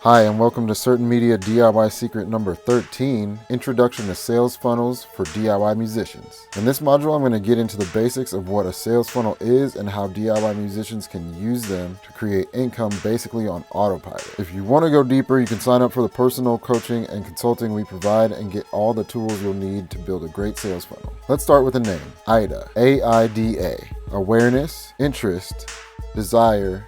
Hi, and welcome to Certain Media DIY Secret number 13, Introduction to Sales Funnels for DIY Musicians. In this module, I'm going to get into the basics of what a sales funnel is and how DIY musicians can use them to create income basically on autopilot. If you want to go deeper, you can sign up for the personal coaching and consulting we provide and get all the tools you'll need to build a great sales funnel. Let's start with the name, AIDA, A-I-D-A, awareness, interest, desire,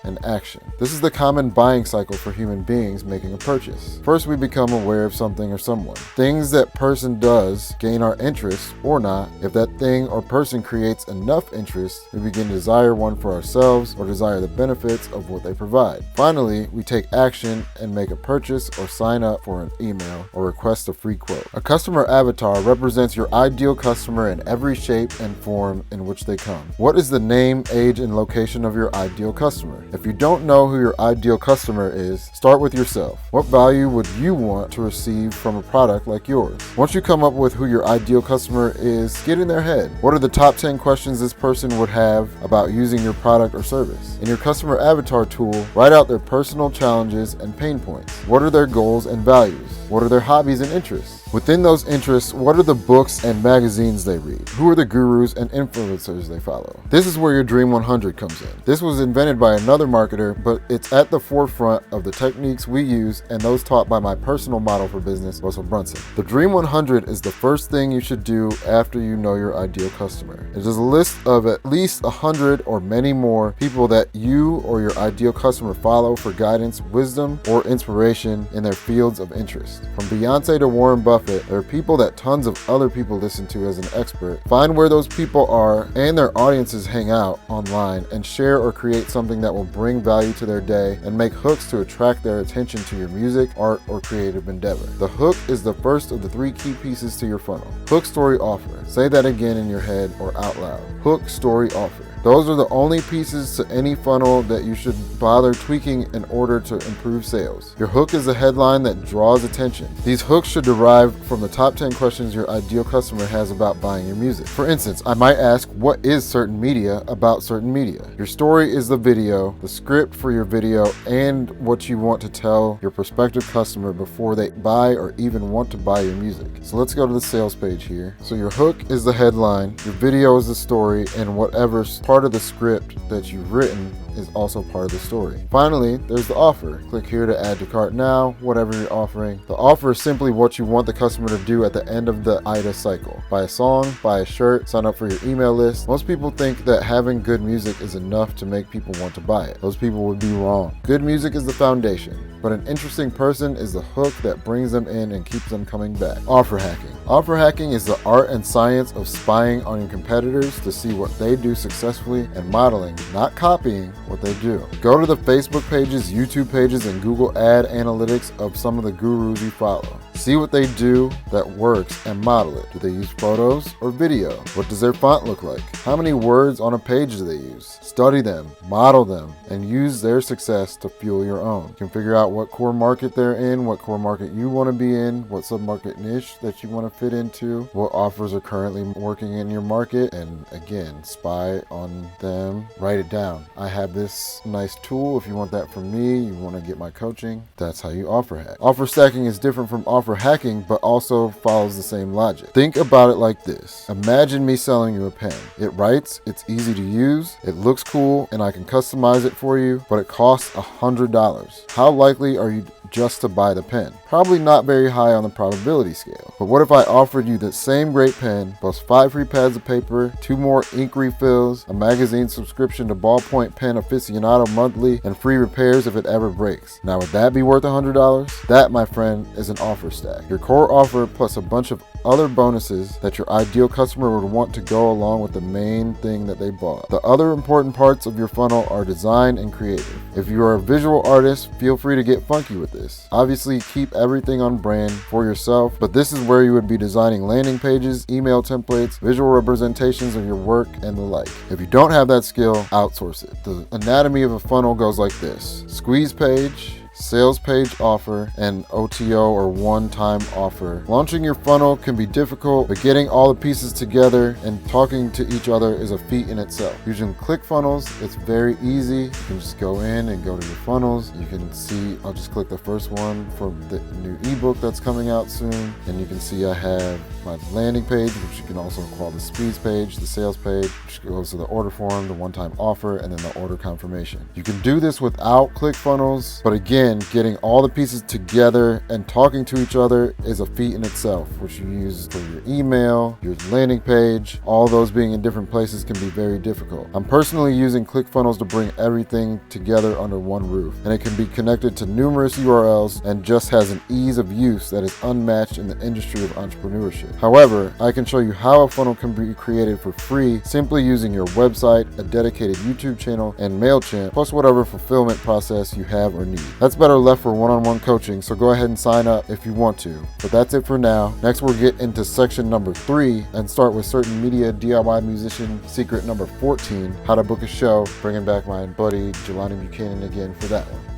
and action. This is the common buying cycle for human beings making a purchase. First, we become aware of something or someone. Things that person does gain our interest or not. If that thing or person creates enough interest, we begin to desire one for ourselves or desire the benefits of what they provide. Finally, we take action and make a purchase or sign up for an email or request a free quote. A customer avatar represents your ideal customer in every shape and form in which they come. What is the name, age, and location of your ideal customer? If you don't know who your ideal customer is, start with yourself. What value would you want to receive from a product like yours? Once you come up with who your ideal customer is, get in their head. What are the top 10 questions this person would have about using your product or service? In your customer avatar tool, write out their personal challenges and pain points. What are their goals and values? What are their hobbies and interests? Within those interests, what are the books and magazines they read? Who are the gurus and influencers they follow? This is where your Dream 100 comes in. This was invented by another marketer, but it's at the forefront of the techniques we use and those taught by my personal model for business, Russell Brunson. The Dream 100 is the first thing you should do after you know your ideal customer. It is a list of at least 100 or many more people that you or your ideal customer follow for guidance, wisdom, or inspiration in their fields of interest. From Beyonce to Warren Buffett, there are people that tons of other people listen to as an expert. Find where those people are and their audiences hang out online and share or create something that will bring value to their day and make hooks to attract their attention to your music, art, or creative endeavor. The hook is the first of the 3 key pieces to your funnel. Hook, story, offer. Say that again in your head or out loud. Hook, story, offer. Those are the only pieces to any funnel that you should bother tweaking in order to improve sales. Your hook is a headline that draws attention. These hooks should derive from the top 10 questions your ideal customer has about buying your music. For instance, I might ask, what is certain media about certain media? Your story is the video, the script for your video, and what you want to tell your prospective customer before they buy or even want to buy your music. So let's go to the sales page here. So your hook is the headline, your video is the story, and whatever part of the script that you've written is also part of the story. Finally, there's the offer. Click here to add to cart now, whatever you're offering. The offer is simply what you want the customer to do at the end of the AIDA cycle. Buy a song, buy a shirt, sign up for your email list. Most people think that having good music is enough to make people want to buy it. Those people would be wrong. Good music is the foundation, but an interesting person is the hook that brings them in and keeps them coming back. Offer hacking. Offer hacking is the art and science of spying on your competitors to see what they do successfully and modeling, not copying, what they do. Go to the Facebook pages, YouTube pages, and Google ad analytics of some of the gurus you follow. See what they do that works and model it. Do they use photos or video? What does their font look like? How many words on a page do they use? Study them, model them, and use their success to fuel your own. You can figure out what core market they're in, what core market you want to be in, what sub-market niche that you want to fit into, what offers are currently working in your market, and again, spy on them. Write it down. I have this nice tool. If you want that from me, you want to get my coaching, that's how you offer hack. Offer stacking is different from offer hacking, but also follows the same logic. Think about it like this. Imagine me selling you a pen. It writes, it's easy to use, it looks cool, and I can customize it for you, but it costs $100. How likely are you just to buy the pen? Probably not very high on the probability scale. But what if I offered you the same great pen, plus 5 free pads of paper, 2 more ink refills, a magazine subscription to Ballpoint Pen Aficionado monthly, and free repairs if it ever breaks? Now, would that be worth $100? That, my friend, is an offer stack. Your core offer plus a bunch of other bonuses that your ideal customer would want to go along with the main thing that they bought. The other important parts of your funnel are design and creative. If you are a visual artist, feel free to get funky with this. Obviously, keep everything on brand for yourself, but this is where you would be designing landing pages, email templates, visual representations of your work, and the like. If you don't have that skill, outsource it. The anatomy of a funnel goes like this: squeeze page, sales page offer, and OTO or one-time offer. Launching your funnel can be difficult, but getting all the pieces together and talking to each other is a feat in itself. Using ClickFunnels, it's very easy. You can just go in and go to your funnels. You can see, I'll just click the first one for the new ebook that's coming out soon. And you can see I have my landing page, which you can also call the speeds page, the sales page, which goes to the order form, the one-time offer, and then the order confirmation. You can do this without ClickFunnels, but again, getting all the pieces together and talking to each other is a feat in itself, which you use for your email, your landing page. All those being in different places can be very difficult. I'm personally using ClickFunnels to bring everything together under one roof, and it can be connected to numerous URLs and just has an ease of use that is unmatched in the industry of entrepreneurship. However, I can show you how a funnel can be created for free simply using your website, a dedicated YouTube channel, and MailChimp, plus whatever fulfillment process you have or need. That's better left for one-on-one coaching, so go ahead and sign up if you want to. But that's it for now. Next, we'll get into section number 3 and start with certain media DIY musician secret number 14, how to book a show, bringing back my buddy Jelani Buchanan again for that one.